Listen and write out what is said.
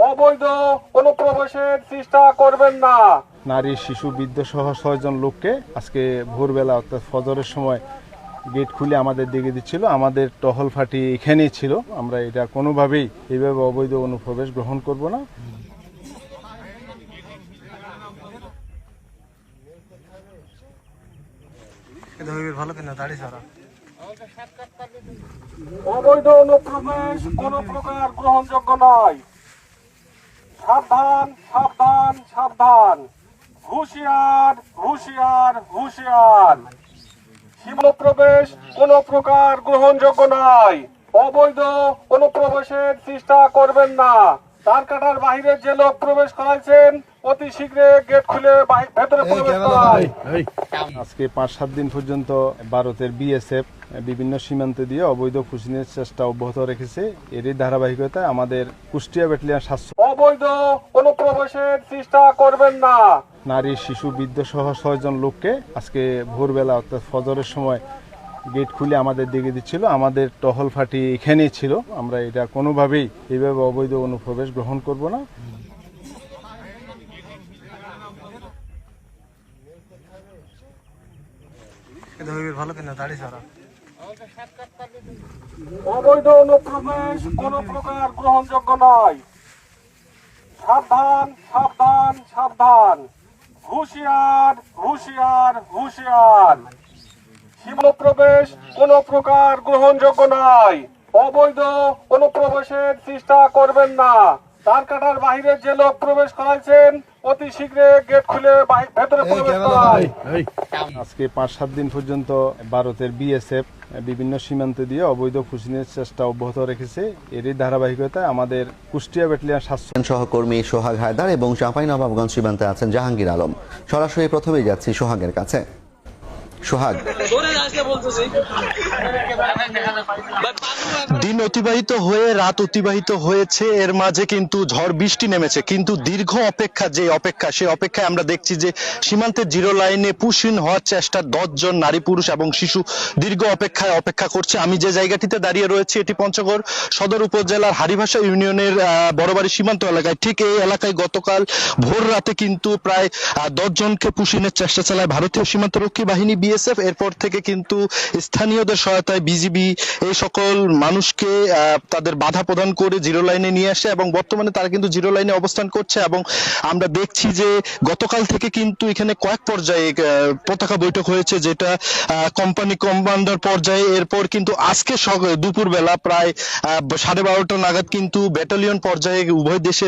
অবৈধ অনুপ্রবেশের চেষ্টা করবেন না। নারী, শিশু, বৃদ্ধ সহ 6 জন লোককে আজকে ভোরবেলা অর্থাৎ ফজরের সময় গেট খুলে আমাদের দিকে দিচ্ছিল। আমাদের টহল ফাঁটি এখানেই ছিল। আমরা এটা কোনোভাবেই এইভাবে অবৈধ অনুপ্রবেশ গ্রহণ করব না। অবৈধ অনুপ্রবেশ কোন প্রকার গ্রহণযোগ্য নয়। সাবধান, সাবধান, সাবধান। হুঁশিয়ার, হুঁশিয়ার, হুঁশিয়ার। সীমাপ্রবেশ কোন প্রকার গ্রহণযোগ্য নয়। অবৈধ অনুপ্রবেশের চেষ্টা করবেন না। তার কাটার বাহিরে যে লোক প্রবেশ করাইছেন অতি শীঘ্রে গেট খুলে ভেতরে প্রবেশ করায়। আজকে 5-7 দিন পর্যন্ত ভারতের বিএসএফ বিভিন্ন সীমান্ত দিয়ে অবৈধ পুষিনের চেষ্টা অব্যাহত রেখেছে। এরই ধারাবাহিকতায় আমাদের কুষ্টিয়া ব্যাটালিয়ন 700 অবৈধ অনুপ্রবেশের চেষ্টা করবেন না। নারী, শিশু, বৃদ্ধ সহ 6 জন লোককে আজকে ভোরবেলা অর্থাৎ ফজরের সময় গেট খুলে আমাদের দিকে দিচ্ছিল। আমাদের টহল ফাঁটি এখানেই ছিল। আমরা এটা কোনোভাবেই এইভাবে অবৈধ অনুপ্রবেশ গ্রহণ করব না। অবৈধ অনুপ্রবেশ কোন প্রকার গ্রহণযোগ্য নয়। সাবধান, সাবধান, সাবধান। হুঁশিয়ার, হুঁশিয়ার, হুঁশিয়ার। সীমাপ্রবেশ কোন প্রকার গ্রহণযোগ্য নয়। অবৈধ অনুপ্রবেশের চেষ্টা করবেন না। তার কাটার বাহিরে যে লোক প্রবেশ করাইছেন অতি শীঘ্রে গেট খুলে ভেতরে প্রবেশ করায়। আজকে 5-7 দিন পর্যন্ত ভারতের বিএসএফ বিভিন্ন সীমান্ত দিয়ে অবৈধ পুষিনের চেষ্টা অব্যাহত রেখেছে। এরই ধারাবাহিকতায় আমাদের কুষ্টিয়া ব্যাটালিয়ন 700 সহকর্মী সোহাগ হায়দার এবং চাঁপাইনবাবগঞ্জ সীমান্তে আছেন জাহাঙ্গীর আলম। সরাসরি প্রথমেই যাচ্ছি সোহাগের কাছে। সোহাগ, দিন অতিবাহিত হয়ে রাত অতিবাহিত হয়েছে, এর মাঝে কিন্তু ঝড় বৃষ্টি নেমেছে, কিন্তু দীর্ঘ অপেক্ষা সেই অপেক্ষায় আমরা দেখছি যে সীমান্তের জিরো লাইনে পুশিন হওয়ার চেষ্টা 10 জন নারী, পুরুষ এবং শিশু দীর্ঘ অপেক্ষা করছে। আমি যে জায়গাটিতে দাঁড়িয়ে রয়েছি এটি পঞ্চগড় সদর উপজেলার হারিভাষা ইউনিয়নের বড়বাড়ি সীমান্ত এলাকায়। ঠিক এই এলাকায় গতকাল ভোর রাতে কিন্তু প্রায় 10 জনকে পুশিনের চেষ্টা চালায় ভারতীয় সীমান্তরক্ষী বাহিনী বিএসএফ। এরপর থেকে কিন্তু স্থানীয়দের সহায়তায় বিজিবি এই সকল মানুষকে তাদের বাধা প্রদান করে জিরো লাইনে নিয়ে আসে এবং বর্তমানে তারা কিন্তু জিরো লাইনে অবস্থান করছে। এবং আমরা দেখছি যে গতকাল থেকে কিন্তু এখানে কয়েক পর্যায়ে পতাকা বৈঠক হয়েছে, যেটা কোম্পানি কমান্ডার পর্যায়ে। এরপর কিন্তু আজকে দুপুরবেলা প্রায় 12:30 নাগাদ কিন্তু ব্যাটালিয়ন পর্যায়ে উভয় দেশের